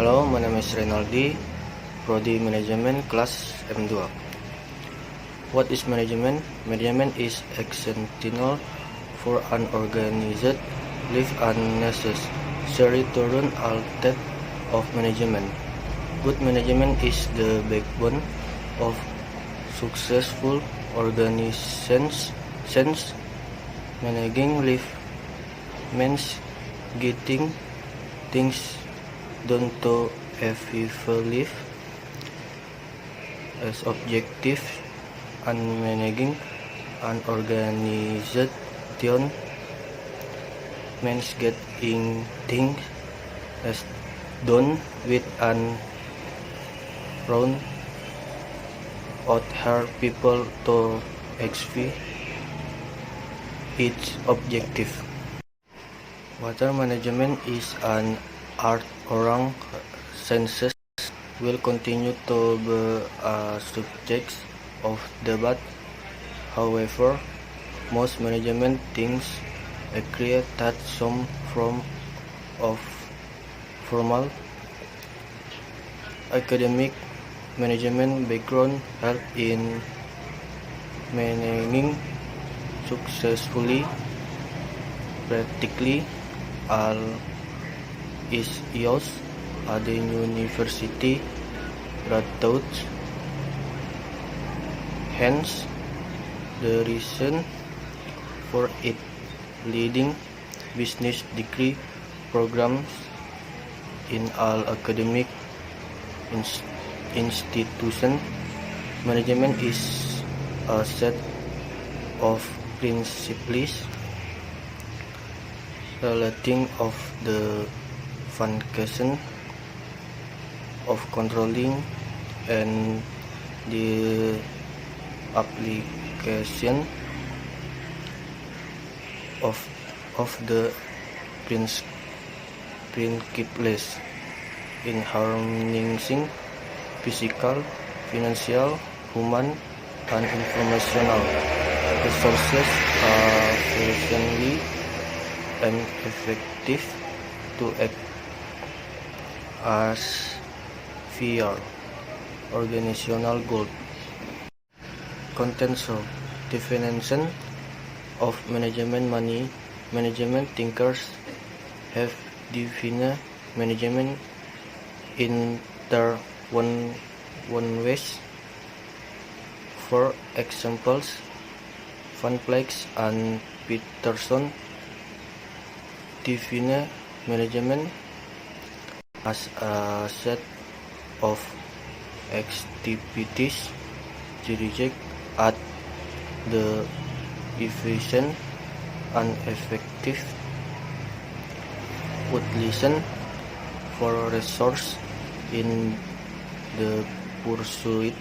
Hello, my name is Renaldi, Prodi Management, Class M2. What is management? Management is essential for an organized life and necessary to run all tasks of management. Good management is the backbone of successful organizations. Managing life means getting things done to effectively as objective, and managing an organization means getting things as done with an round out help people to achieve its objective. Water management is an art around sciences will continue to be a subject of debate. However, most management teams agree that some form of formal academic management background help in managing successfully. Practically all is used at the university graduates. Hence, the reason for it leading business degree programs in all academic institutions. Management is a set of principles relating of the function of controlling and the application of the principles in harnessing physical, financial, human, and informational resources efficiently and effective to act as via organizational goal. Contextual definition of management. Management thinkers have defined management in one ways. For examples, Van Vleck and Peterson define management as a set of activities directed at the efficient and effective utilization for resource in the pursuit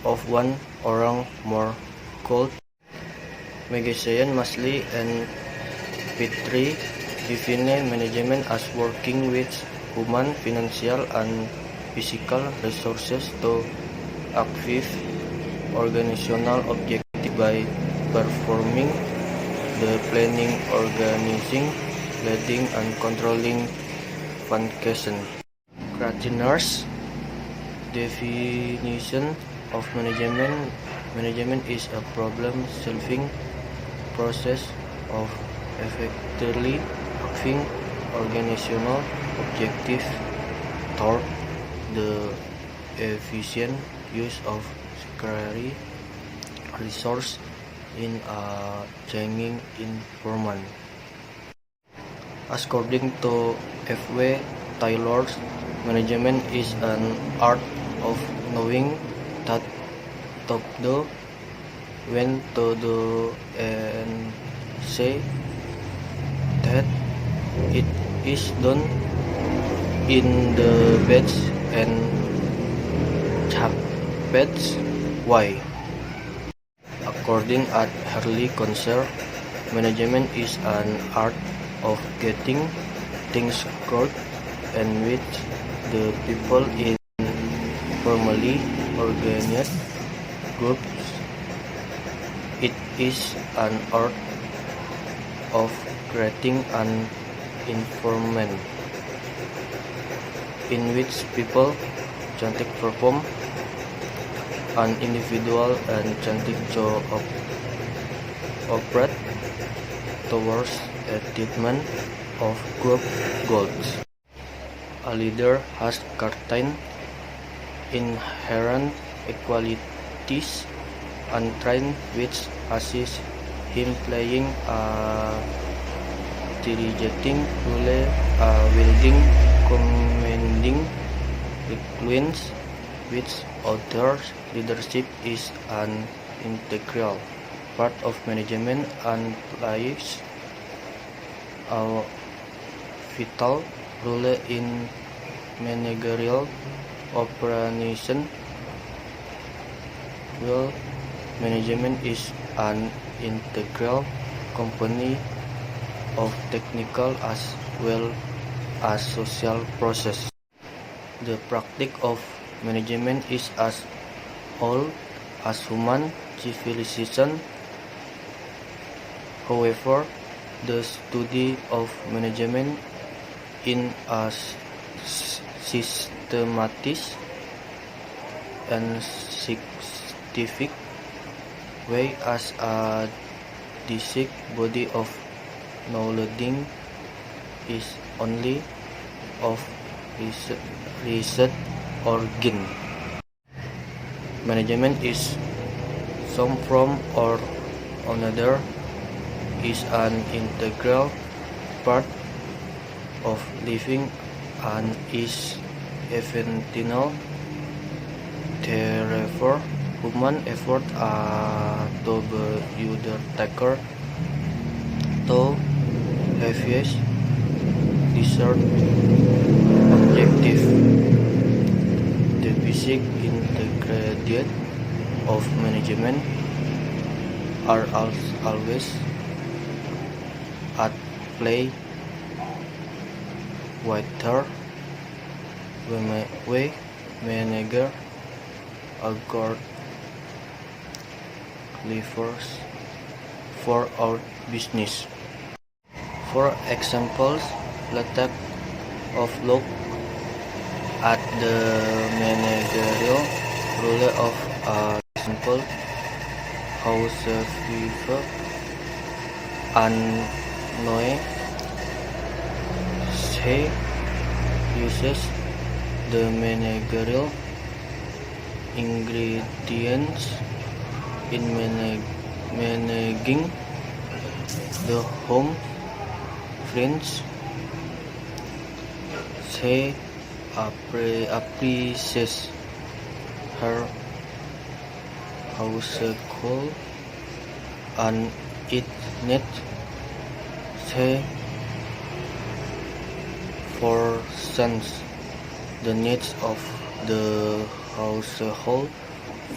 of one or more goals. Magician, Masley, and Petrie define management as working with human, financial, and physical resources to achieve organizational objectives by performing the planning, organizing, leading, and controlling functions. Kratinger's definition of management. Management is a problem-solving process of effectively achieving organizational objectives toward the efficient use of scarce resources in a changing environment. According to F.W. Taylor, management is an art of knowing what to do, when to do, and say that it is done in the best and best way. According to Harley Conser, management is an art of getting things correct and with the people in formally organized groups. It is an art of creating an environment in which people cantik perform an individual and cantik to operate towards achievement of group goals. A leader has certain inherent qualities and traits which assist him playing a dirigeting role, wielding commanding influence, which others leadership is an integral part of management and plays a vital role in managerial operation. Well, management is an integral component of technical as well as social process. The practice of management is as old as human civilization. However, the study of management in a systematic and scientific way as a distinct body of knowledge is only of research organ. Management is some form or another is an integral part of living and is essential. Therefore, human effort to be undertaken to achieve desired objective. The basic ingredient of management are always at play, whether we manage a good levers for our business. For example, let's look at the managerial role of a simple housewife and Noe. She uses the managerial ingredients in managing the home. Friends, she appreciates her household and its needs. She foresees the needs of the household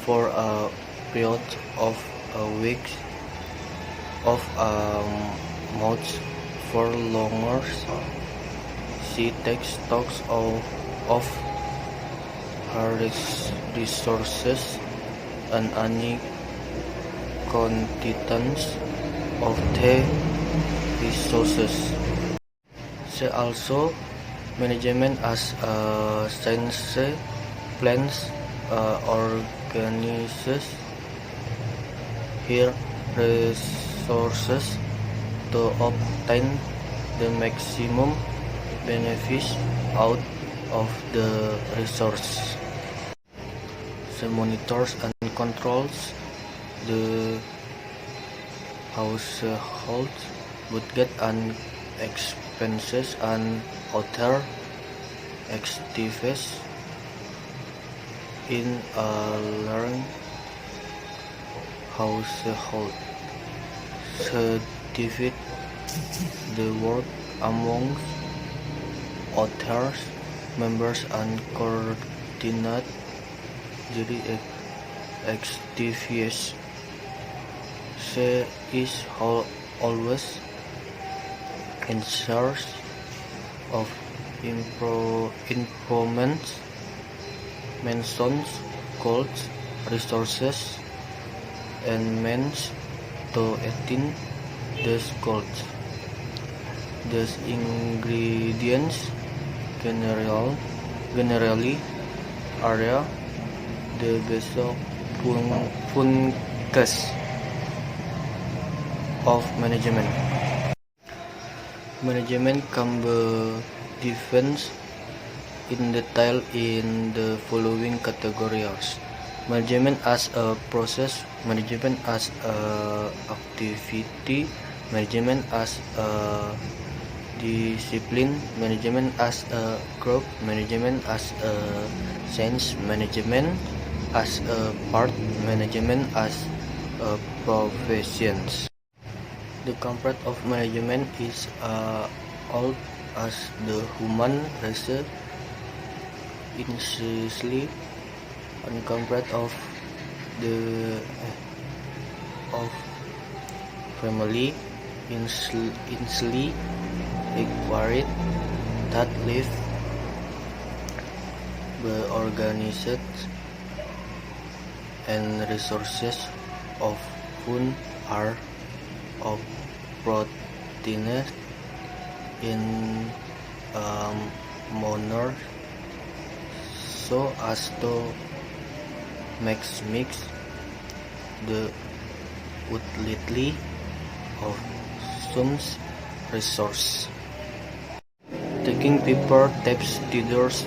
for a period of a week, of a month, for longer. She takes stock of her resources and any contents of the resources. She also management as a science plans organizes her resources to obtain the maximum benefits out of the resource. She monitors and controls the household budget and expenses and other activities in a large household. She divides the work among other members and coordinates the activities. She is always in charge of improvements, mentions, goals, resources, and means to attain these goals. These ingredients generally generally area the basic functions of management. Management can be defined in detail in the following categories: management as a process, management as a activity, management as a discipline, management as a group, management as a science, management as a part, management as a profession. The concept of management is old as the human race, initially and concept of the of family initially required that live the organized and resources of food are obtained in a manner so as to maximize the utility of some resource. Taking paper tapes, tethers,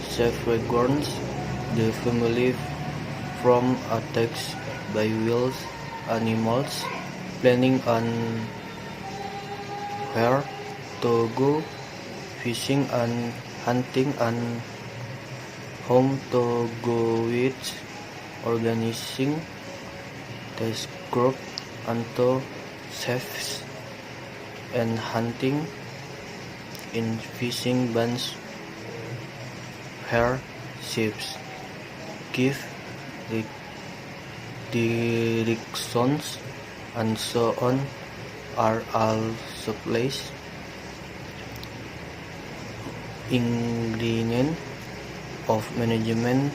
safeguards the family from attacks by wild animals, planning on where to go fishing and hunting and whom to go with, organizing task group unto chefs and hunting in fishing bands where ships give directions and so on are also placed ingredient of management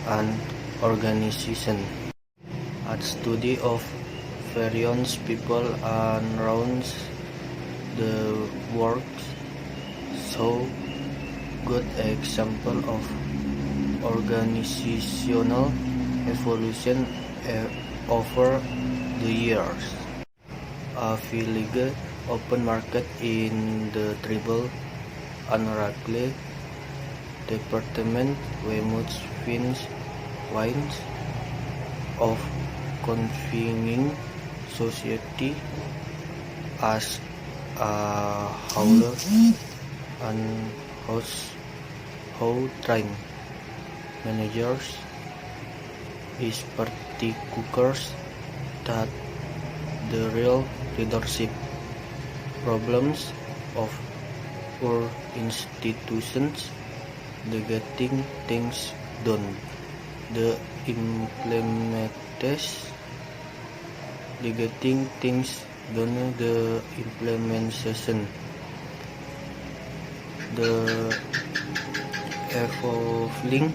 and organization. A study of various people around the world show good example of organizational evolution over the years. A village open market in the tribal Anracle department Weymouth wines of convening society as a hauler and how train managers is particular that the real leadership problems of our institutions, the getting things done, the implementation, the evolving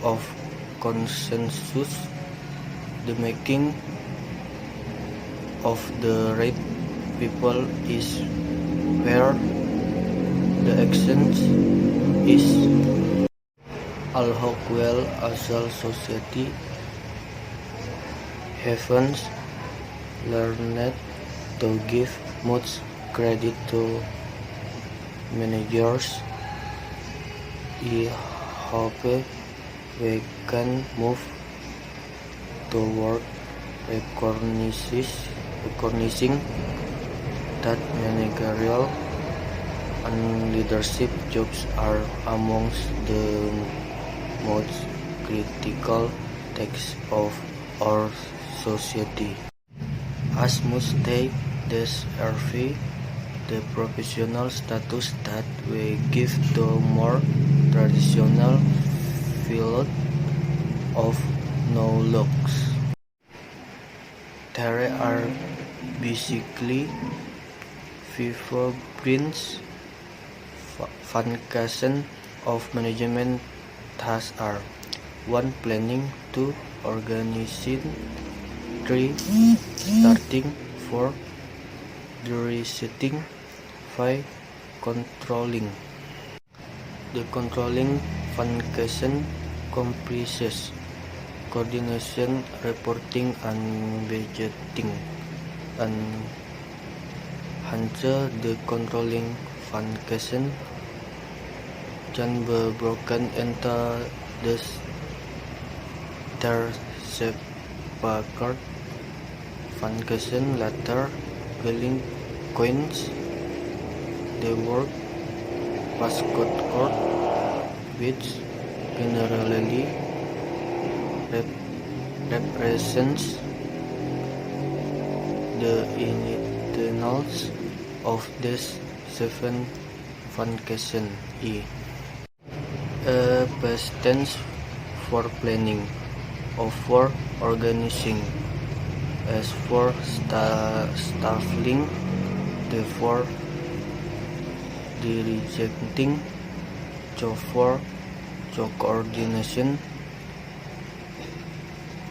of consensus, the making of the right people is where the action is. Al-Hawkwell Asal Society haven't learned to give much credit to managers. I hope we can move toward recognizing that managerial and leadership jobs are amongst the most critical tasks of our society. As must they deserve the professional status that we give to more traditional field of knowledge. There are basically 5 branches functions of management tasks are 1. Planning, 2. Organizing, 3. Starting, 4. Deciding, 5. Controlling. The controlling function comprises coordination, reporting, and budgeting, and hence the controlling function can be broken into the separate function later billing coins. The word passcode code, which generally represents the internals of this seven function. A past tense for planning, O for organizing, S for staffing, T for directing, C for coordination,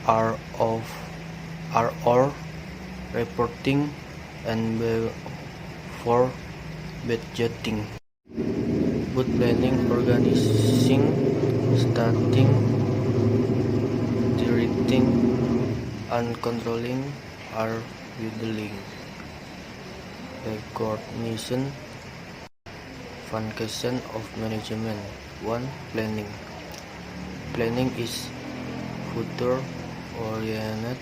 R or reporting, and B for budgeting. Both planning, organizing, starting, directing, and controlling are within recognition function of management. 1. Planning. Planning is future-oriented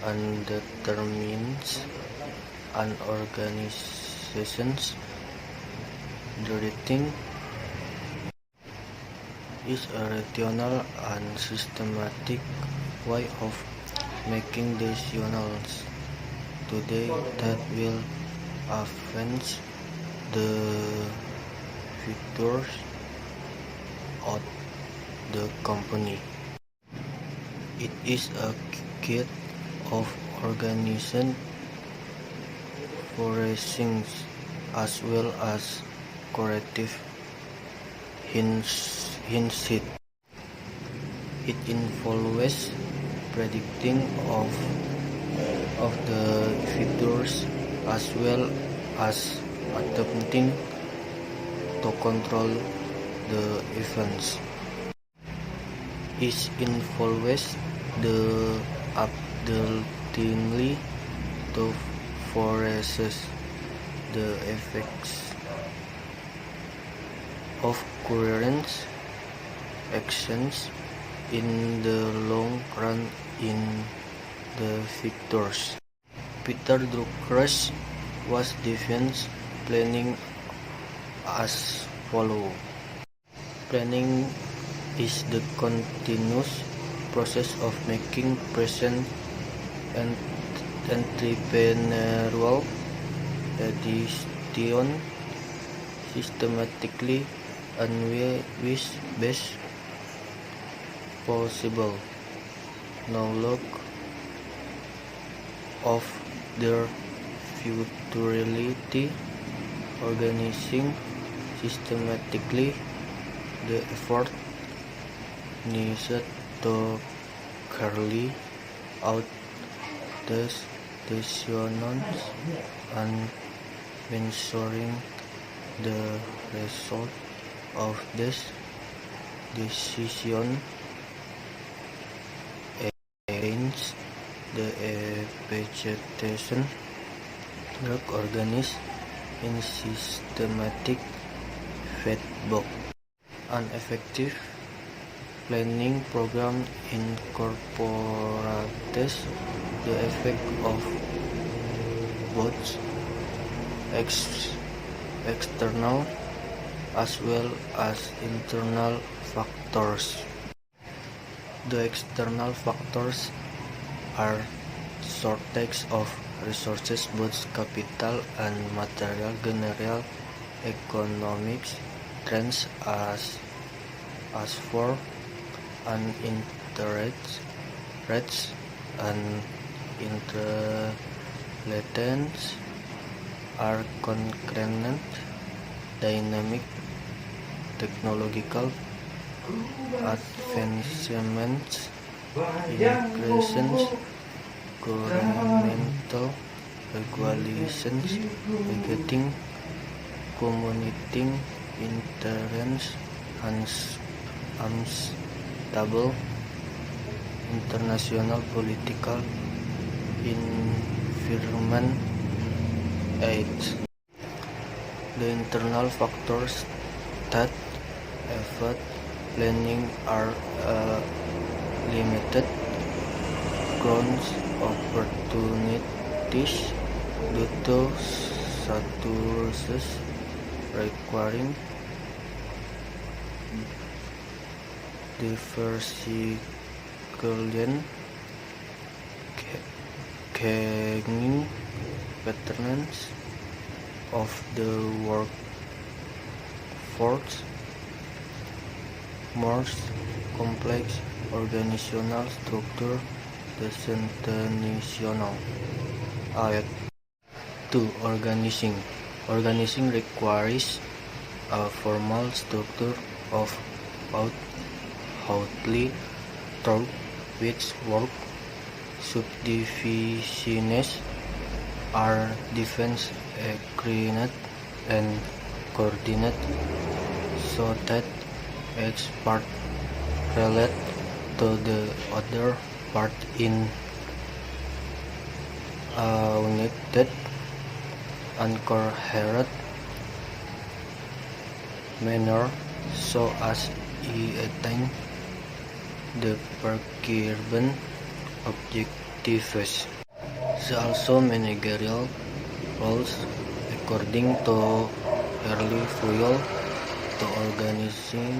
and determines an organization's directing is a rational and systematic way of making decisions today that will advance the futures of the company. It is a kit of organization forcing as well as corrective hindsight. It involves predicting of the futures as well as attempting to control the events. It involves the ability to foresee the effects of current actions in the long run in the futures. Peter Drucker was defines planning as follows. Planning is the continuous process of making present and entrepreneurial decisions systematically and with best possible knowledge of their futurity, organizing systematically the effort needed to carry out these decisions and ensuring the result of this decision against the vegetation work organized in systematic feedback. An effective planning program incorporates the effect of both external as well as internal factors. The external factors are shortage of resources, both capital and material, general economic trends as for an interest rates and intelligence are concurrent, dynamic, technological advancements, increases, governmental regulations, community interest, and unstable international political environment. 8. The internal factors that affect planning are limited growth opportunities due to resources requiring diversification, changing patterns of the workforce, more complex organizational structure, decentralization. 2. Organizing. Organizing requires a formal structure of outly thought which work subdivisions are defined, agreed, and coordinated so that each part relates to the other part in a united and coherent manner so as to attain the prescribed objectives. There are also managerial roles according to early fuel to organizing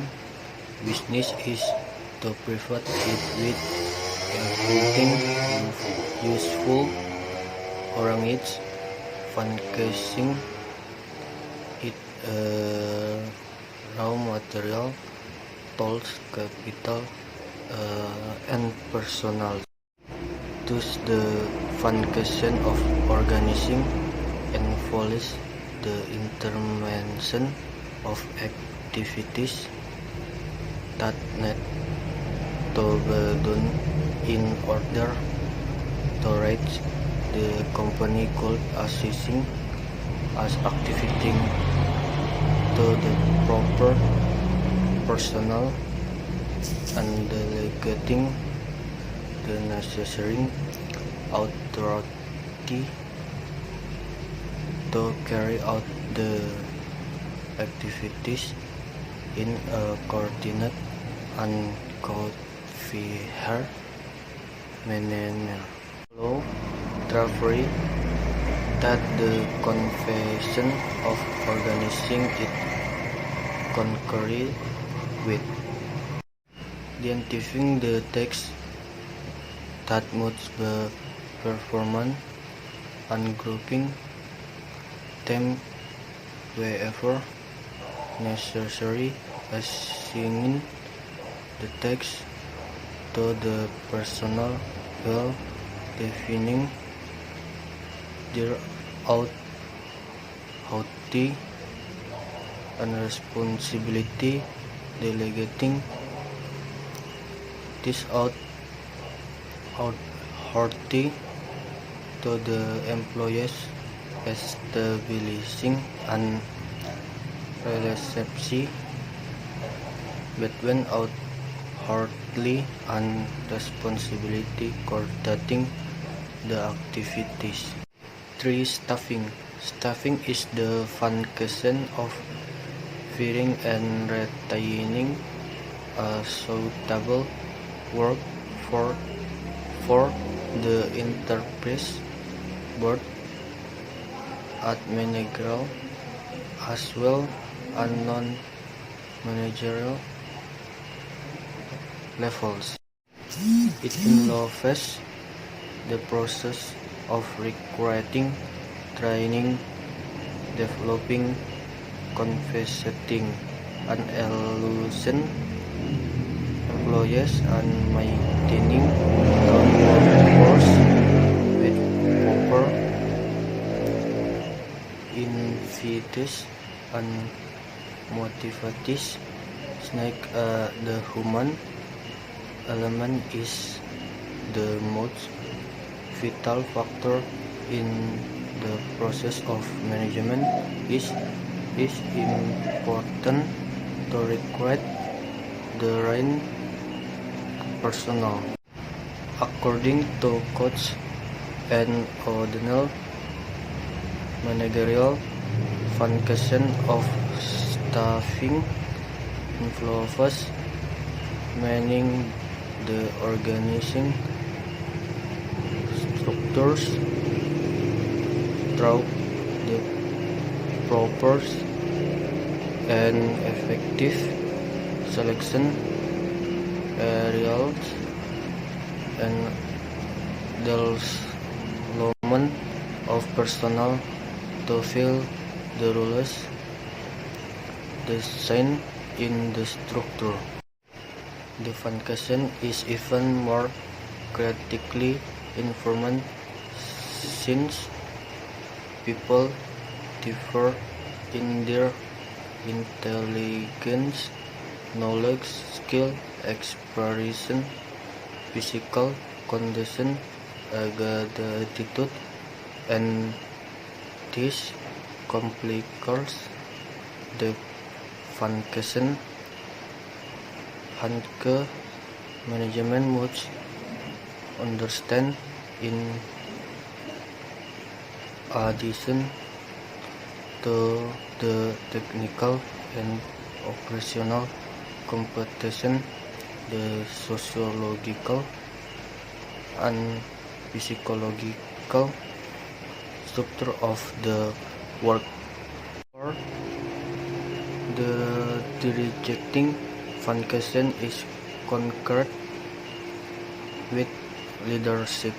business is to provide it with everything useful around its functioning, it raw material, tools, capital, and personnel. Thus, the function of organizing involves the intervention of activities that need to be done in order to reach the company goal, assessing as activating to the proper personnel and delegating the necessary authority to carry out the activities in a coordinated and coherent manner. Law theory that the convention of organizing it concurrently with identifying the tasks that must be performed and grouping them wherever necessary, assigning the tasks to the personnel while defining their authority and responsibility, delegating this authority to the employees, establishing an relationship between authority and responsibility, coordinating the activities. 3. Staffing. Staffing is the function of hiring and retaining a suitable workforce for the enterprise, both at managerial as well as non-managerial levels. It involves the process of recruiting, training, developing, compensating, and evaluating employees and maintaining the workforce with proper incentives and motivators. The human element is the most vital factor in the process of management. It is important to recruit, the right personnel. According to Coach and O'Donnell, managerial function of staffing involves managing the organizing structures through the proper and effective selection areas and development of personnel to fill the roles designed in the structure. The function is even more critically informed since people differ in their intelligence, knowledge, skill, expression, physical condition, attitude, and this complicates the function. Hanke management must understand in addition to the technical and operational competition, the sociological and psychological structure of the work. Or the rejecting function is concurred with leadership,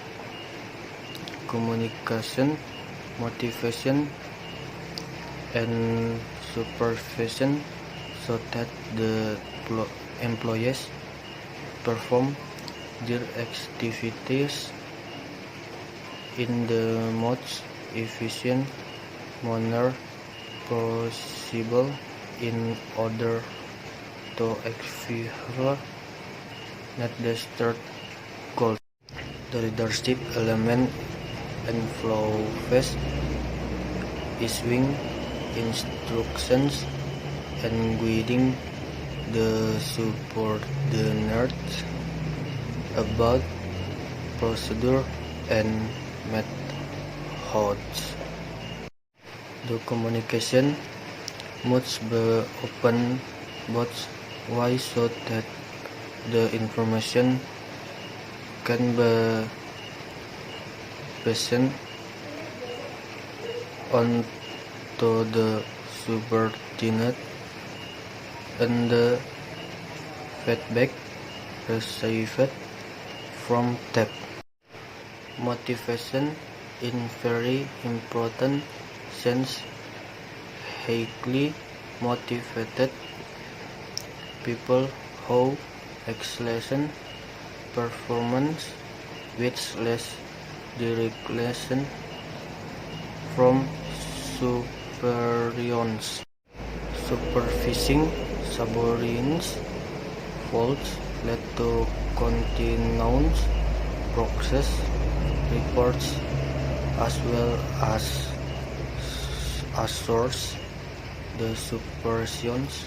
communication, motivation, and supervision so that the employees perform their activities in the most efficient manner possible in order to achieve the third goal. The leadership element involves issuing instructions and guiding the subordinates about procedure and methods. The communication must be open both ways so that the information can be passed on to the subordinate and the feedback received from them. Motivation is very important since highly motivated people have excellent performance with less direction from superiors. Supervising subordinates faults led to continuous progress reports as well as assures the supervisions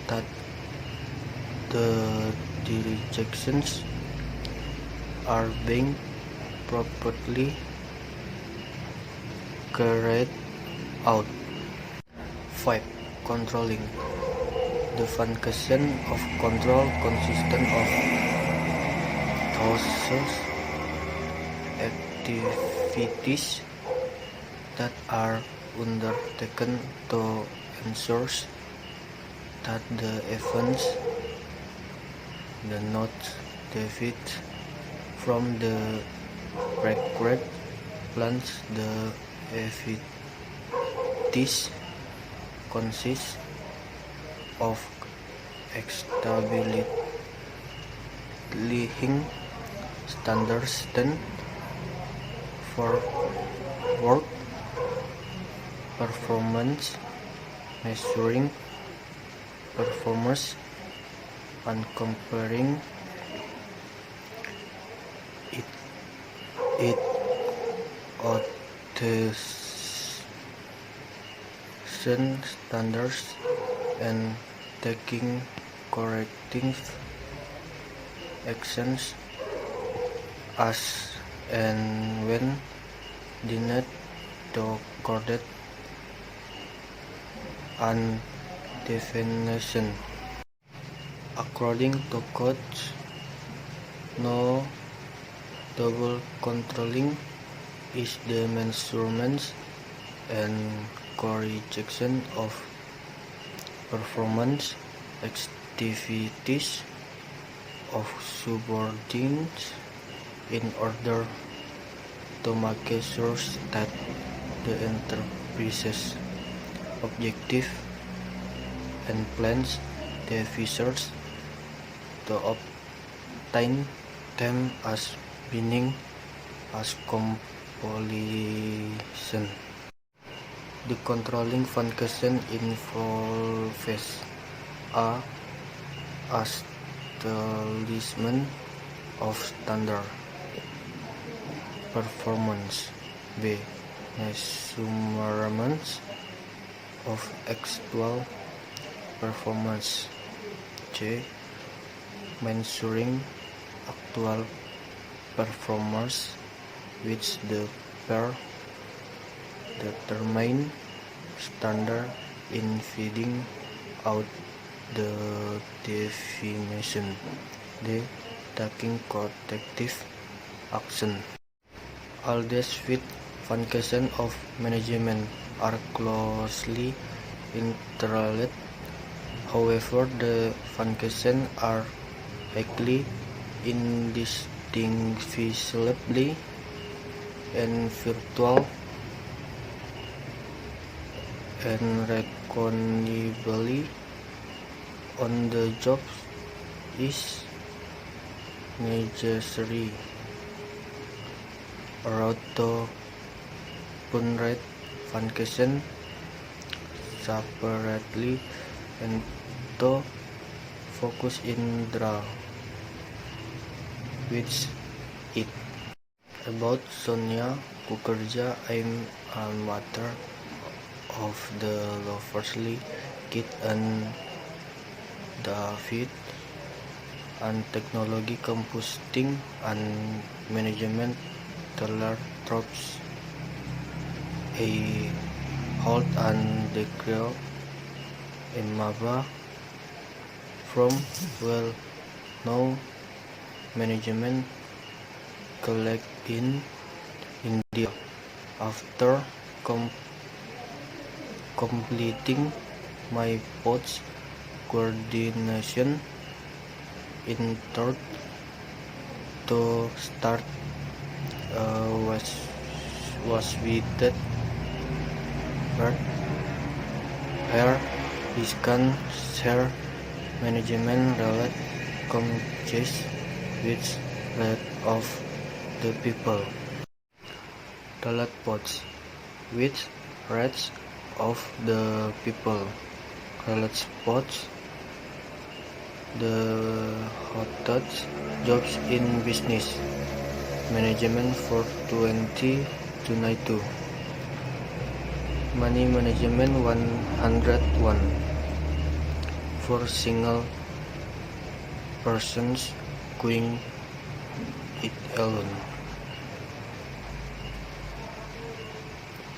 that the rejections are being properly carried out. 5. Controlling. The function of control consists of those activities that are undertaken to ensure that the events do not deviate from the required plans. The activities consist of establishing standards for work performance, measuring performance, and comparing it other standards and taking corrective actions as and when deemed to correct an definition. According to Koch, no double controlling is the measurement and correction of performance activities of subordinates in order to make sure that the enterprise's objective and plans the visitors to obtain them as being as completion. The controlling function involves a establishment of standard performance, b. measurements of actual performance, c. measuring actual performance which the pair determine standard in feeding out the definition, d. taking corrective action. All the suite functions of management are closely interrelated. However, the functions are highly indistinguishable and virtual and recognizably on the job is necessary. Route punrate function separately and to focus in draw which it. About Sonia Kukerja, I'm a mother of the lovely kid and David and technology computing and management teller drops a hold and degree in Maba from well-known management collect in India. After completing my post coordination in third to start was with that but here is can share management related communities with rest of the people. Relate pods with rest of the people. Relate pods the hottest jobs in business management for 2022. Money management 101 for single persons going it alone.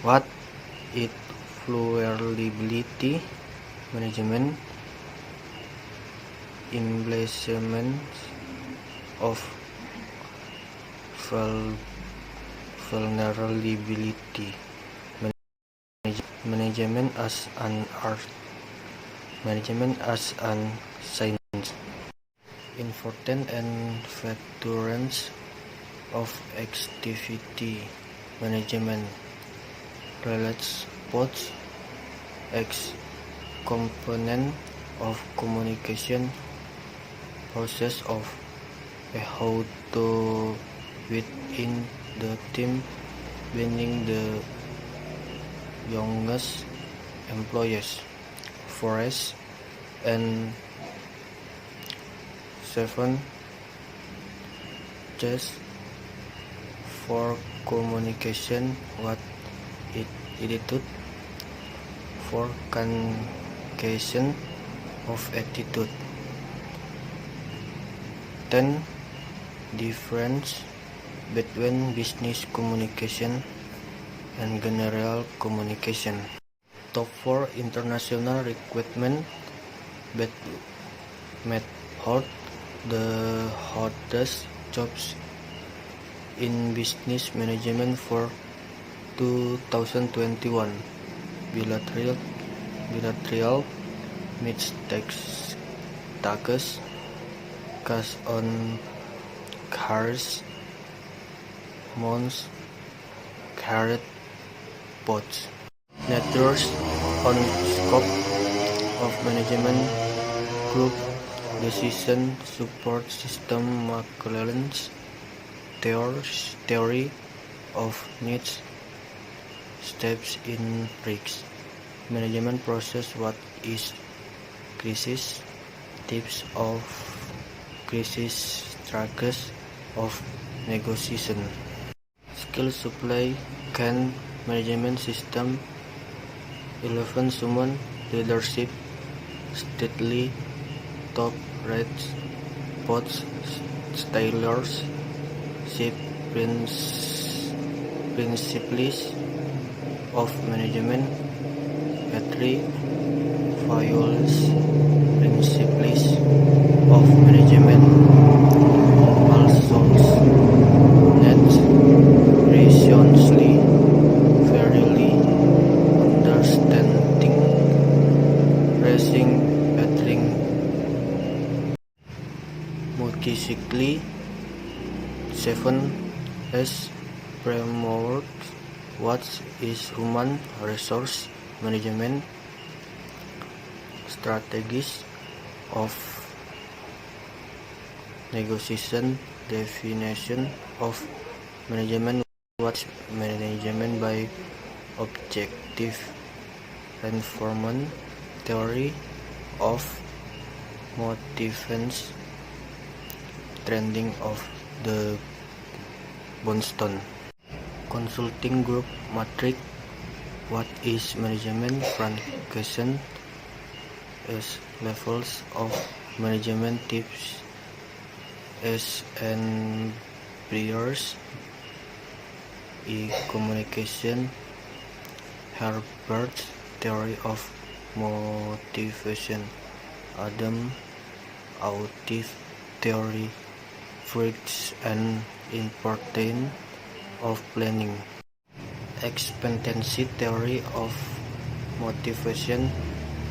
What is vulnerability management? Implementation of vulnerability management as an art, management as an science. Important and veterans of activity management relates both X component of communication process of how to within the team being the youngest employees forest and 7 just for communication what it attitude for communication of attitude understand difference between business communication and general communication. Top 4 international recruitment made hot the hottest jobs in business management for 2021. Bilateral meets taxes cash on cars, mounts, carrot pots. Networks on scope of management group decision support system McClellan's theory of needs steps in risks management process. What is crisis? Tips of crisis strategies of negotiation. Skill supply can management system 11 summon leadership stately top rates pots stylers shape principles of management battery fuels principles of management also net reasonably fairly understanding racing battering multicyclically 7S framework. What is human resource management? Strategies of negotiation. Definition of management. What's management by objective reinforcement. Theory of motivations. Trending of the Boston Consulting Group matrix. What is management? Frankenstein as levels of management tips as and priors communication. Herbert's theory of motivation. Adam Autive theory. Fruits and importance of planning. Expectancy theory of motivation.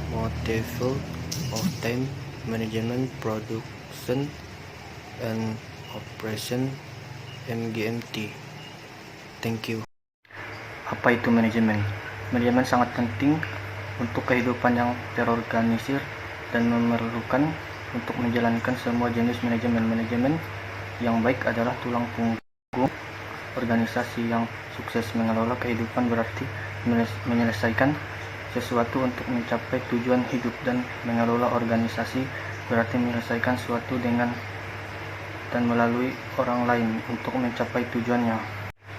Motive of time management, production and operation MGMT. Thank you. Apa itu manajemen? Manajemen sangat penting untuk kehidupan yang terorganisir dan memerlukan untuk menjalankan semua jenis manajemen. Manajemen yang baik adalah tulang punggung organisasi yang sukses. Mengelola kehidupan berarti menyelesaikan sesuatu untuk mencapai tujuan hidup, dan mengelola organisasi berarti menyelesaikan sesuatu dengan dan melalui orang lain untuk mencapai tujuannya.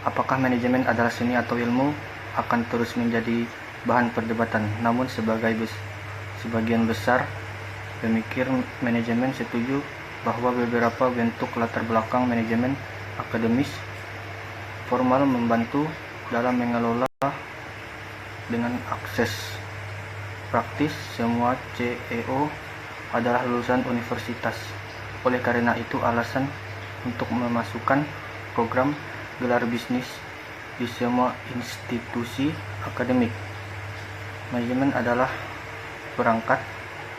Apakah manajemen adalah seni atau ilmu akan terus menjadi bahan perdebatan. Namun sebagian besar pemikir manajemen setuju bahwa beberapa bentuk latar belakang manajemen akademis formal membantu dalam mengelola dengan akses praktis. Semua CEO adalah lulusan universitas. Oleh karena itu, alasan untuk memasukkan program gelar bisnis di semua institusi akademik. Manajemen adalah perangkat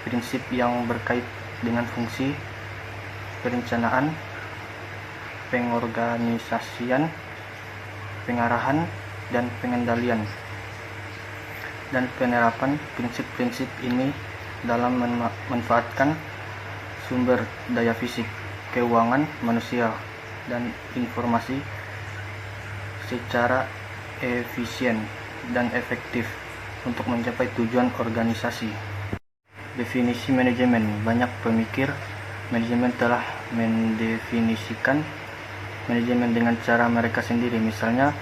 prinsip yang berkait dengan fungsi perencanaan, pengorganisasian, pengarahan, dan pengendalian, dan penerapan prinsip-prinsip ini dalam memanfaatkan sumber daya fisik, keuangan manusia, dan informasi secara efisien dan efektif untuk mencapai tujuan organisasi. Definisi manajemen. Banyak pemikir manajemen telah mendefinisikan manajemen dengan cara mereka sendiri. Misalnya,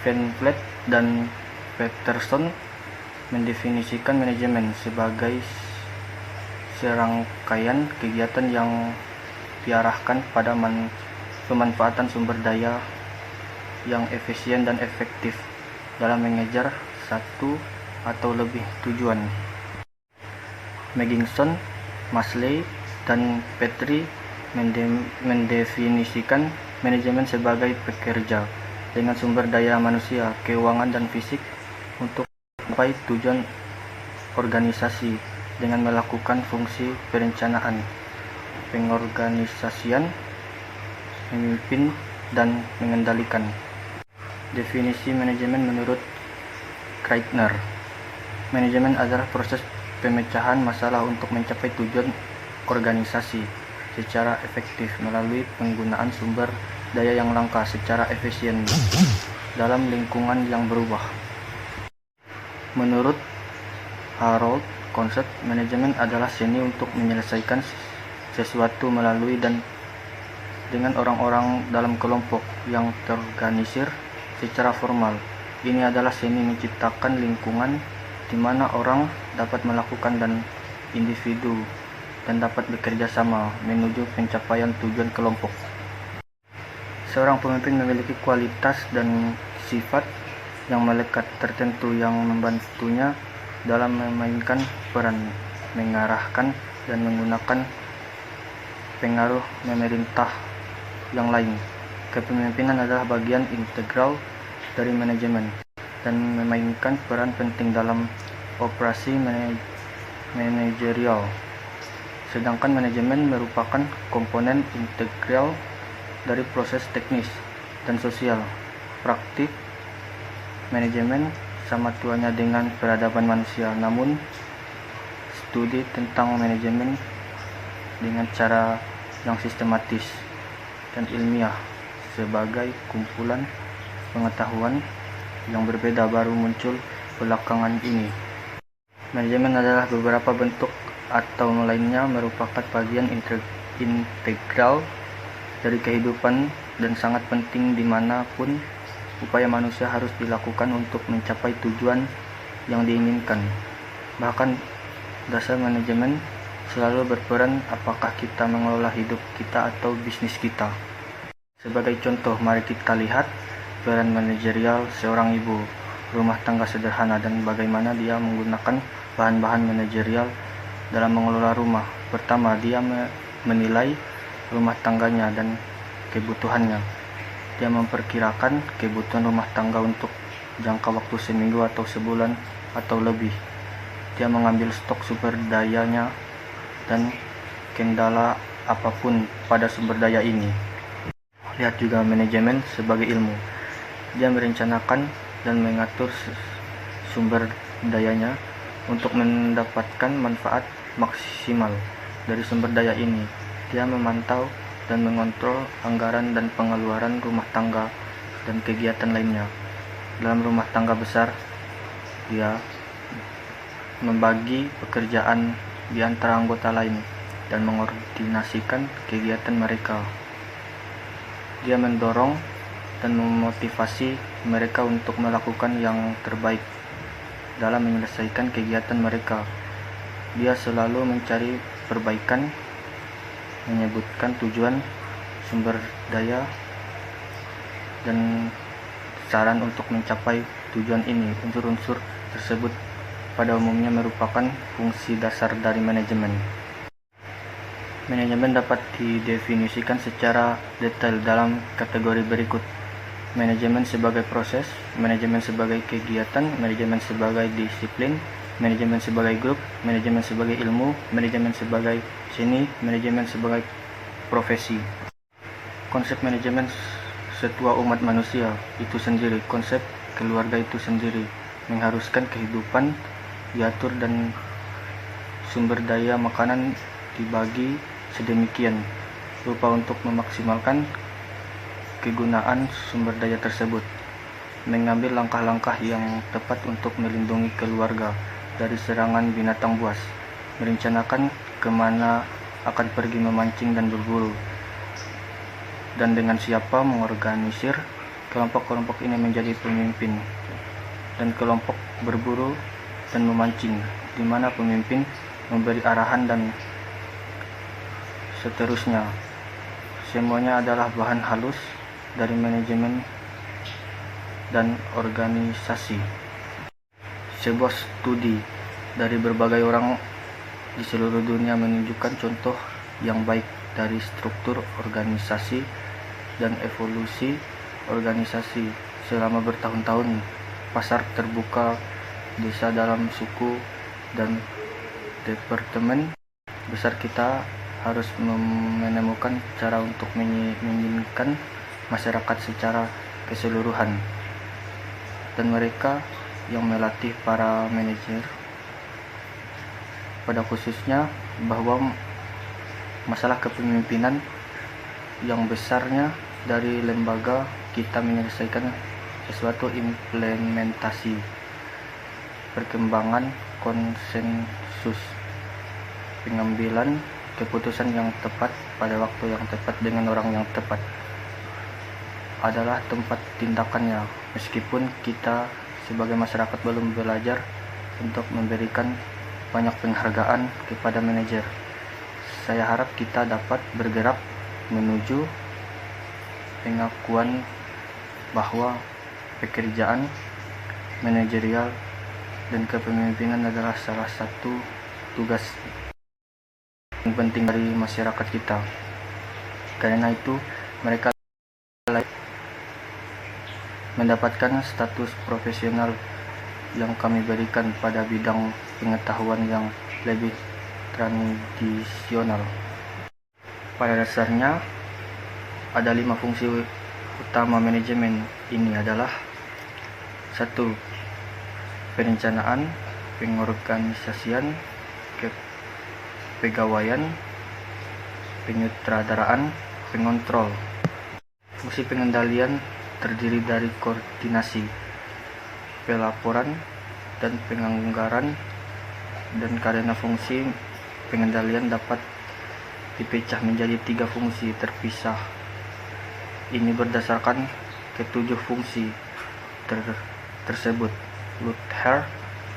Van Vliet dan Peterson mendefinisikan manajemen sebagai serangkaian kegiatan yang diarahkan pada pemanfaatan sumber daya yang efisien dan efektif dalam mengejar satu atau lebih tujuan. Megginson, Masley, dan Petrie mendefinisikan manajemen sebagai pekerja dengan sumber daya manusia, keuangan, dan fisik untuk mencapai tujuan organisasi dengan melakukan fungsi perencanaan, pengorganisasian, memimpin, dan mengendalikan. Definisi manajemen menurut Kreitner. Manajemen adalah proses pemecahan masalah untuk mencapai tujuan organisasi secara efektif melalui penggunaan sumber daya yang langka secara efisien dalam lingkungan yang berubah. Menurut Harold, konsep manajemen adalah seni untuk menyelesaikan sesuatu melalui dan dengan orang-orang dalam kelompok yang terorganisir secara formal. Ini adalah seni menciptakan lingkungan di mana orang dapat melakukan dan individu dan dapat bekerja sama menuju pencapaian tujuan kelompok. Seorang pemimpin memiliki kualitas dan sifat yang melekat tertentu yang membantunya dalam memainkan peran, mengarahkan, dan menggunakan pengaruh memerintah yang lain. Kepemimpinan adalah bagian integral dari manajemen dan memainkan peran penting dalam operasi manajerial. Sedangkan manajemen merupakan komponen integral dari proses teknis dan sosial. Praktik manajemen sama tuanya dengan peradaban manusia, namun studi tentang manajemen dengan cara yang sistematis dan ilmiah sebagai kumpulan pengetahuan yang berbeda baru muncul belakangan ini. Manajemen adalah beberapa bentuk atau lainnya merupakan bagian integral dari kehidupan dan sangat penting dimanapun upaya manusia harus dilakukan untuk mencapai tujuan yang diinginkan. Bahkan dasar manajemen selalu berperan apakah kita mengelola hidup kita atau bisnis kita. Sebagai contoh, mari kita lihat peran manajerial seorang ibu rumah tangga sederhana dan bagaimana dia menggunakan bahan-bahan manajerial dalam mengelola rumah. Pertama, dia menilai rumah tangganya dan kebutuhannya. Dia memperkirakan kebutuhan rumah tangga untuk jangka waktu seminggu atau sebulan atau lebih. Dia mengambil stok sumber dayanya dan kendala apapun pada sumber daya ini. Lihat juga manajemen sebagai ilmu. Dia merencanakan dan mengatur sumber dayanya untuk mendapatkan manfaat maksimal dari sumber daya ini. Dia memantau dan mengontrol anggaran dan pengeluaran rumah tangga dan kegiatan lainnya. Dalam rumah tangga besar, dia membagi pekerjaan di antara anggota lain dan mengordinasikan kegiatan mereka. Dia mendorong dan memotivasi mereka untuk melakukan yang terbaik dalam menyelesaikan kegiatan mereka. Dia selalu mencari perbaikan, menyebutkan tujuan, sumber daya, dan saran untuk mencapai tujuan ini. Unsur-unsur tersebut pada umumnya merupakan fungsi dasar dari manajemen. Manajemen dapat didefinisikan secara detail dalam kategori berikut: manajemen sebagai proses, manajemen sebagai kegiatan, manajemen sebagai disiplin, manajemen sebagai grup, manajemen sebagai ilmu, manajemen sebagai seni, manajemen sebagai profesi. Konsep manajemen setua umat manusia itu sendiri, konsep keluarga itu sendiri, mengharuskan kehidupan diatur dan sumber daya makanan dibagi sedemikian rupa untuk memaksimalkan kegunaan sumber daya tersebut, mengambil langkah-langkah yang tepat untuk melindungi keluarga dari serangan binatang buas, merencanakan kemana akan pergi memancing dan berburu, dan dengan siapa mengorganisir kelompok-kelompok ini menjadi pemimpin, dan kelompok berburu dan memancing, di mana pemimpin memberi arahan dan seterusnya. semuanya adalah bahan halus dari manajemen dan organisasi. Sebuah studi dari berbagai orang di seluruh dunia menunjukkan contoh yang baik dari struktur organisasi dan evolusi organisasi selama bertahun-tahun. Pasar terbuka, desa dalam suku, dan departemen besar kita harus menemukan cara untuk menginginkan masyarakat secara keseluruhan, dan mereka yang melatih para manajer pada khususnya bahwa masalah kepemimpinan yang besarnya dari lembaga kita menyelesaikan sesuatu implementasi perkembangan konsensus, pengambilan keputusan yang tepat pada waktu yang tepat dengan orang yang tepat adalah tempat tindakannya. Meskipun kita sebagai masyarakat belum belajar untuk memberikan banyak penghargaan kepada manajer, saya harap kita dapat bergerak menuju pengakuan bahwa pekerjaan manajerial dan kepemimpinan adalah salah satu tugas yang penting dari masyarakat kita. Karena itu, mereka mendapatkan status profesional yang kami berikan pada bidang pengetahuan yang lebih tradisional. Pada dasarnya, ada 5 fungsi utama manajemen ini adalah: 1. Perencanaan, pengorganisasian, kepegawaian, penyutradaraan, pengontrol. Fungsi pengendalian terdiri dari koordinasi, pelaporan, dan penganggaran, dan karena fungsi pengendalian dapat dipecah menjadi 3 fungsi terpisah. Ini berdasarkan ketujuh fungsi tersebut. Luther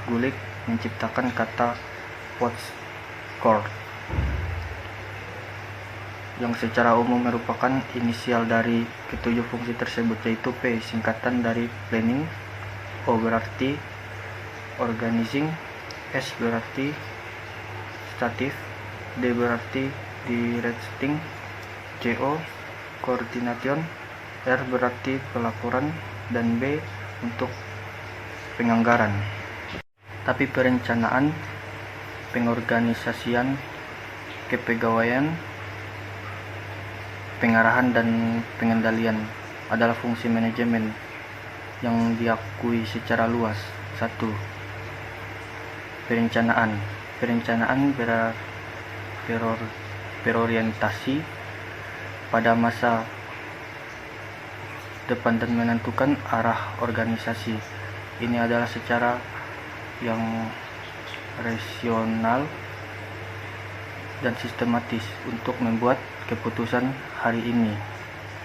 Gulick menciptakan kata Postcode yang secara umum merupakan inisial dari ketujuh fungsi tersebut, yaitu P, singkatan dari planning, O berarti organizing, S berarti statif, D berarti directing, CO coordination, R berarti pelaporan, dan B untuk penganggaran. Tapi perencanaan, pengorganisasian, kepegawaian, pengarahan, dan pengendalian adalah fungsi manajemen yang diakui secara luas. 1. Perencanaan. Perencanaan berorientasi pada masa depan dan menentukan arah organisasi. Ini adalah secara yang rasional dan sistematis untuk membuat keputusan hari ini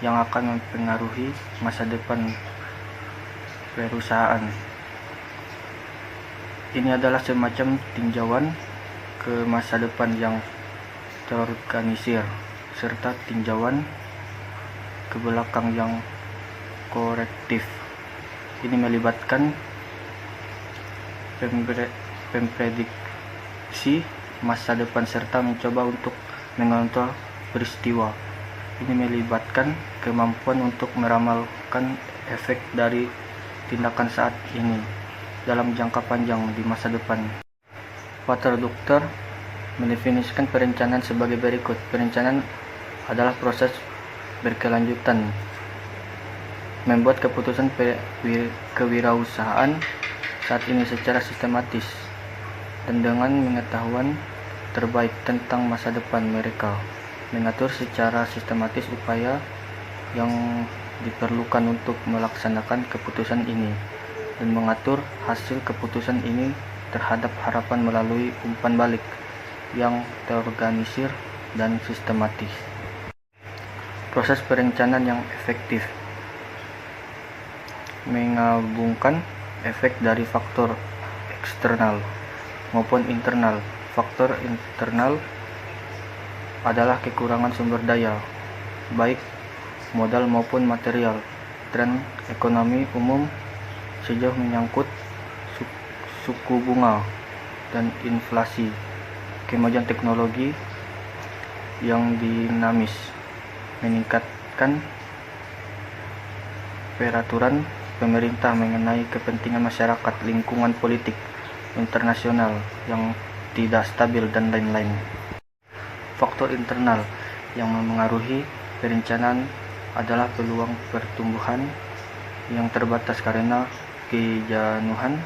yang akan mempengaruhi masa depan perusahaan. Ini adalah semacam tinjauan ke masa depan yang terorganisir serta tinjauan ke belakang yang korektif. Ini melibatkan memprediksi masa depan serta mencoba untuk mengontrol peristiwa. Ini melibatkan kemampuan untuk meramalkan efek dari tindakan saat ini dalam jangka panjang di masa depan. Walter Doctor mendefinisikan perencanaan sebagai berikut. Perencanaan adalah proses berkelanjutan membuat keputusan kewirausahaan saat ini secara sistematis dan dengan pengetahuan terbaik tentang masa depan mereka, mengatur secara sistematis upaya yang diperlukan untuk melaksanakan keputusan ini, dan mengatur hasil keputusan ini terhadap harapan melalui umpan balik yang terorganisir dan sistematis. Proses perencanaan yang efektif menggabungkan efek dari faktor eksternal maupun internal. Faktor internal adalah kekurangan sumber daya baik modal maupun material, tren ekonomi umum sejauh menyangkut suku bunga dan inflasi, kemajuan teknologi yang dinamis, meningkatkan peraturan pemerintah mengenai kepentingan masyarakat, lingkungan politik internasional yang tidak stabil, dan lain-lain. Faktor internal yang memengaruhi perencanaan adalah peluang pertumbuhan yang terbatas karena kejenuhan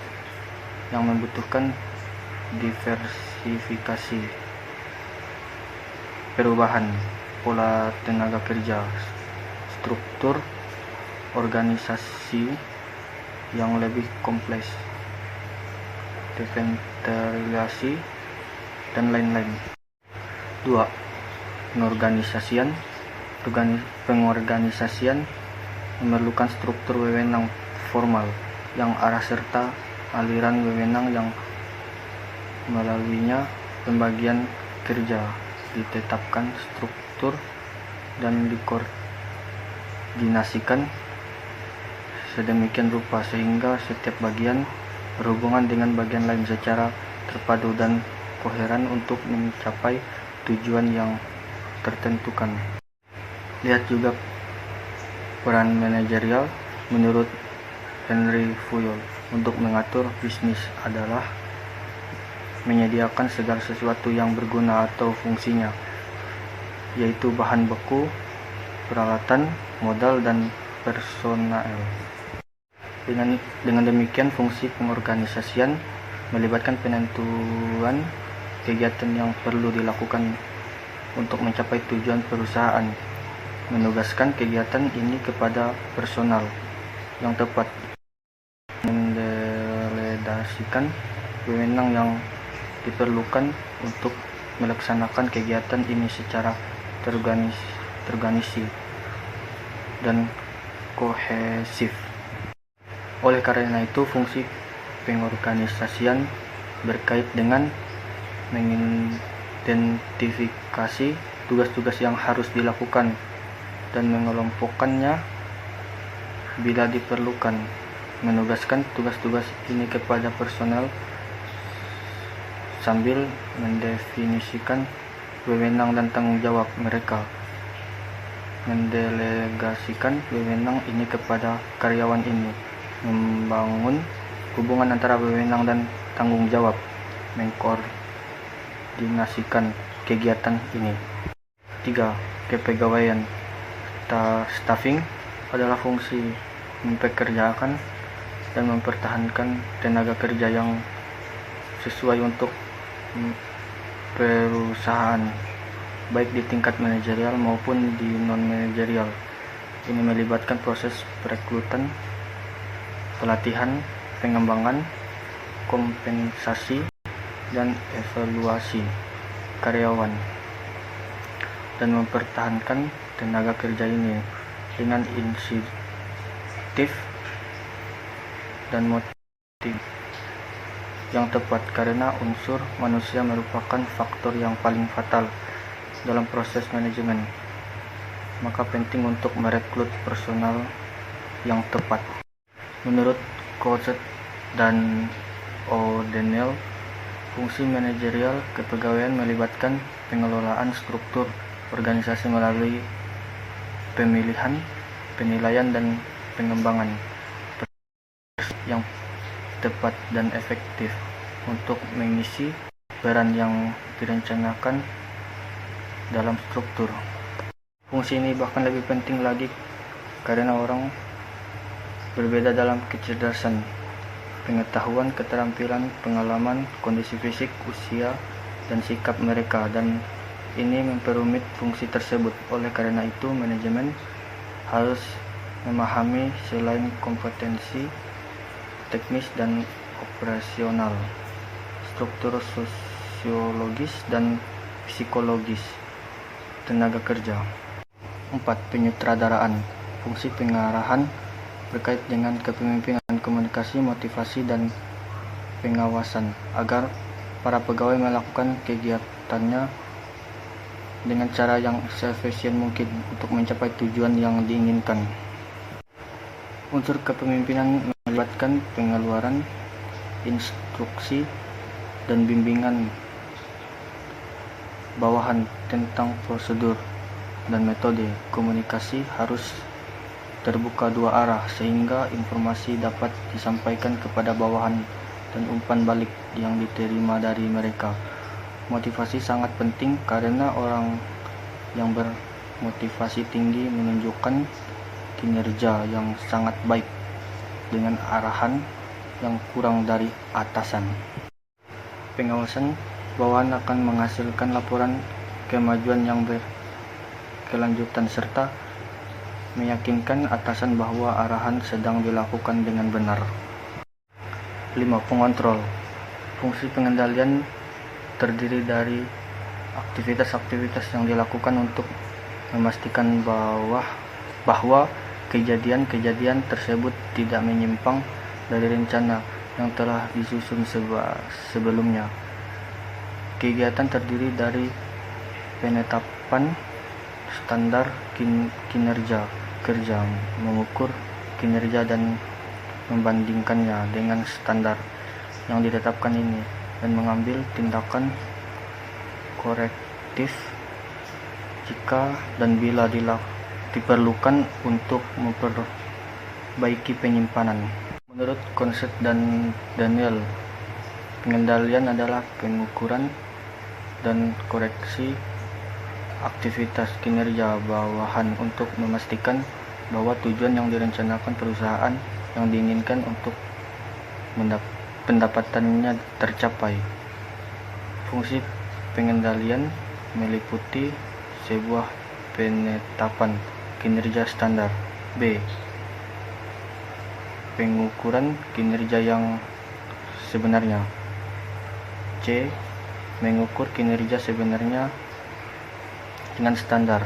yang membutuhkan diversifikasi, perubahan pola tenaga kerja, struktur organisasi yang lebih kompleks, desentralisasi, dan lain-lain. 2. Pengorganisasian memerlukan struktur wewenang formal yang arah serta aliran wewenang yang melaluinya pembagian kerja ditetapkan struktur dan dikoordinasikan sedemikian rupa sehingga setiap bagian berhubungan dengan bagian lain secara terpadu dan koheren untuk mencapai tujuan yang tertentukan. Lihat juga peran manajerial. Menurut Henry Fayol, untuk mengatur bisnis adalah menyediakan segala sesuatu yang berguna atau fungsinya, yaitu bahan baku, peralatan, modal, dan personal. Dengan demikian, fungsi pengorganisasian melibatkan penentuan kegiatan yang perlu dilakukan untuk mencapai tujuan perusahaan, menugaskan kegiatan ini kepada personal yang tepat, mendelegasikan wewenang yang diperlukan untuk melaksanakan kegiatan ini secara terorganisir dan kohesif. Oleh karena itu, fungsi pengorganisasian berkait dengan mengidentifikasi tugas-tugas yang harus dilakukan dan mengelompokkannya bila diperlukan, menugaskan tugas-tugas ini kepada personel sambil mendefinisikan wewenang dan tanggung jawab mereka, mendelegasikan wewenang ini kepada karyawan ini, membangun hubungan antara wewenang dan tanggung jawab, mengkoordinasikan kegiatan ini. 3. Kepegawaian. Staffing adalah fungsi mempekerjakan dan mempertahankan tenaga kerja yang sesuai untuk perusahaan, baik di tingkat manajerial maupun di non-manajerial. Ini melibatkan proses perekrutan, pelatihan, pengembangan, kompensasi, dan evaluasi karyawan, dan mempertahankan tenaga kerja ini dengan insentif dan motif yang tepat, karena unsur manusia merupakan faktor yang paling fatal dalam proses manajemen. Maka penting untuk merekrut personal yang tepat. Menurut Coates dan O'Donnell, fungsi manajerial kepegawaian melibatkan pengelolaan struktur organisasi melalui pemilihan, penilaian, dan pengembangan yang tepat dan efektif untuk mengisi peran yang direncanakan dalam struktur. Fungsi ini bahkan lebih penting lagi karena orang berbeda dalam kecerdasan, pengetahuan, keterampilan, pengalaman, kondisi fisik, usia, dan sikap mereka, dan ini memperumit fungsi tersebut. Oleh karena itu, manajemen harus memahami selain kompetensi teknis dan operasional, struktur sosiologis dan psikologis tenaga kerja. 4. Penyutradaraan. Fungsi pengarahan berkait dengan kepemimpinan, komunikasi, motivasi, dan pengawasan agar para pegawai melakukan kegiatannya dengan cara yang seefisien mungkin untuk mencapai tujuan yang diinginkan. Unsur kepemimpinan melibatkan pengeluaran, instruksi, dan bimbingan bawahan tentang prosedur dan metode. Komunikasi harus terbuka dua arah sehingga informasi dapat disampaikan kepada bawahan dan umpan balik yang diterima dari mereka. Motivasi sangat penting karena orang yang bermotivasi tinggi menunjukkan kinerja yang sangat baik dengan arahan yang kurang dari atasan. Pengawasan bawahan akan menghasilkan laporan kemajuan yang berkelanjutan serta meyakinkan atasan bahwa arahan sedang dilakukan dengan benar. 5. Pengontrol. Fungsi pengendalian terdiri dari aktivitas-aktivitas yang dilakukan untuk memastikan bahwa kejadian-kejadian tersebut tidak menyimpang dari rencana yang telah disusun sebelumnya. Kegiatan terdiri dari penetapan standar kinerja kerja, mengukur kinerja dan membandingkannya dengan standar yang ditetapkan ini, dan mengambil tindakan korektif jika dan bila diperlukan untuk memperbaiki penyimpanan. Menurut konsep Daniel, pengendalian adalah pengukuran dan koreksi aktivitas kinerja bawahan untuk memastikan bahwa tujuan yang direncanakan perusahaan yang diinginkan untuk pendapatannya tercapai. Fungsi pengendalian meliputi sebuah penetapan kinerja standar. B. Pengukuran kinerja yang sebenarnya. C. Mengukur kinerja sebenarnya dengan standar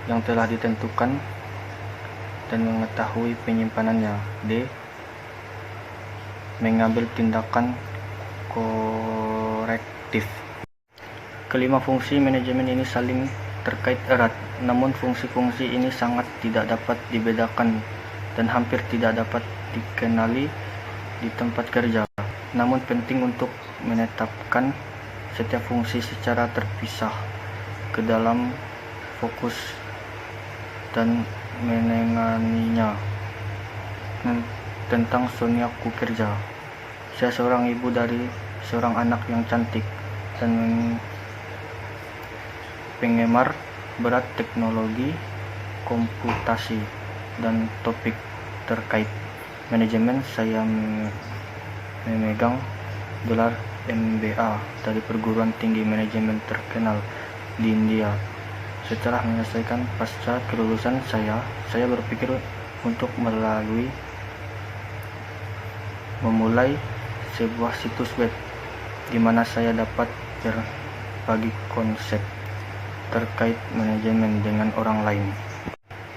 yang telah ditentukan dan mengetahui penyimpanannya. D. Mengambil tindakan korektif. Kelima, fungsi manajemen ini saling terkait erat, namun fungsi-fungsi ini sangat tidak dapat dibedakan dan hampir tidak dapat dikenali di tempat kerja. Namun penting untuk menetapkan setiap fungsi secara terpisah ke dalam fokus dan menenganinya. Tentang Sonia Kukerja, saya seorang ibu dari seorang anak yang cantik dan penggemar berat teknologi komputasi dan topik terkait manajemen. Saya memegang gelar MBA dari perguruan tinggi manajemen terkenal di India. Setelah menyelesaikan pasca kelulusan saya berpikir untuk memulai sebuah situs web di mana saya dapat berbagi konsep terkait manajemen dengan orang lain.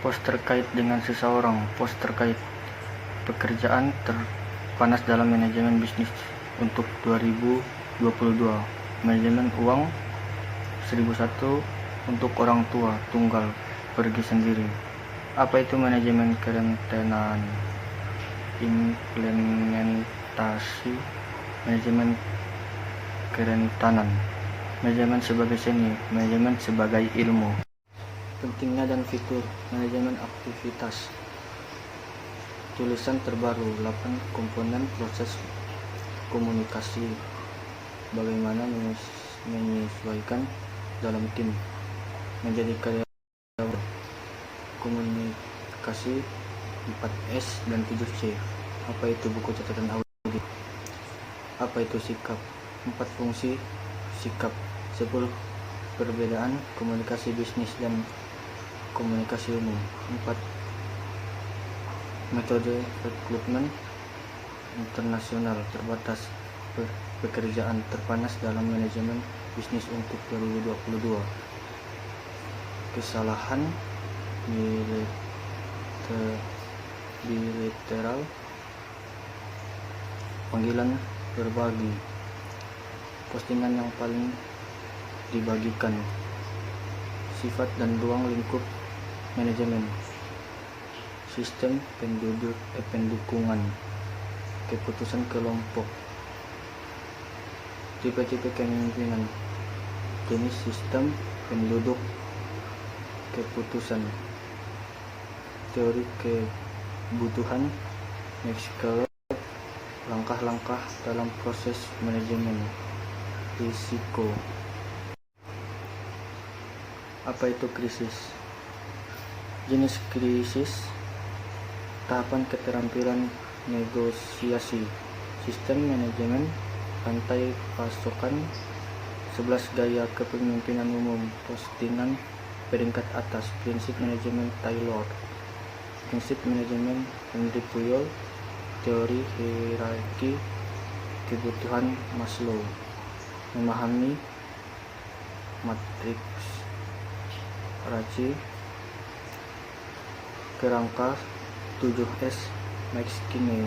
Post terkait dengan seseorang, post terkait pekerjaan terpanas dalam manajemen bisnis untuk 2022, manajemen uang 1001 untuk orang tua tunggal pergi sendiri. Apa itu manajemen kerentanan? Implementasi manajemen kerentanan. Manajemen sebagai seni, manajemen sebagai ilmu. Pentingnya dan fitur manajemen aktivitas. Tulisan terbaru 8 komponen proses komunikasi. Bagaimana menyesuaikan dalam tim menjadi karyawan. Komunikasi 4S dan 7C. Apa itu buku catatan audit? Apa itu sikap? 4 fungsi sikap. 10 perbedaan komunikasi bisnis dan komunikasi umum. 4 metode rekrutmen internasional terbatas. Pekerjaan terpanas dalam manajemen bisnis untuk 2022. Kesalahan bilateral, panggilan berbagi, postingan yang paling dibagikan, sifat dan ruang lingkup manajemen, sistem pendukungan, keputusan kelompok, tipe-tipe kepemimpinan, jenis sistem penduduk, keputusan, teori kebutuhan, next scale, langkah-langkah dalam proses manajemen, risiko. Apa itu krisis? Jenis krisis, tahapan keterampilan negosiasi, sistem manajemen, rantai pasokan, 11 gaya kepemimpinan umum, postingan peringkat atas, prinsip manajemen Taylor, prinsip manajemen Henry Puyol, teori hierarki kebutuhan Maslow, memahami matriks Raci, kerangka 7S McKinney.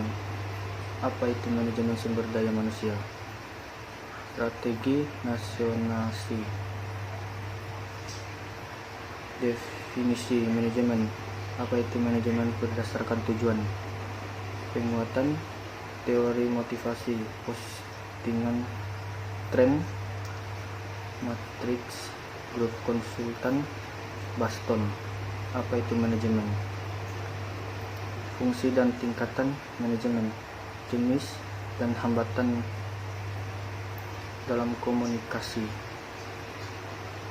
Apa itu manajemen sumber daya manusia? Strategi nasionalisasi. Definisi manajemen. Apa itu manajemen berdasarkan tujuan? Penguatan teori motivasi, postingan tren, matriks grup konsultan Boston. Apa itu manajemen? Fungsi dan tingkatan manajemen, jenis dan hambatan dalam komunikasi,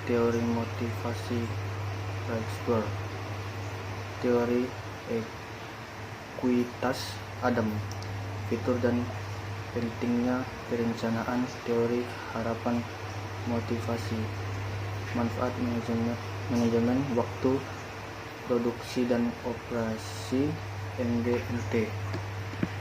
teori motivasi Reichsberg, teori ekuitas Adam, fitur dan pentingnya perencanaan, teori harapan motivasi, manfaat manajemen waktu, produksi dan operasi, MGMT.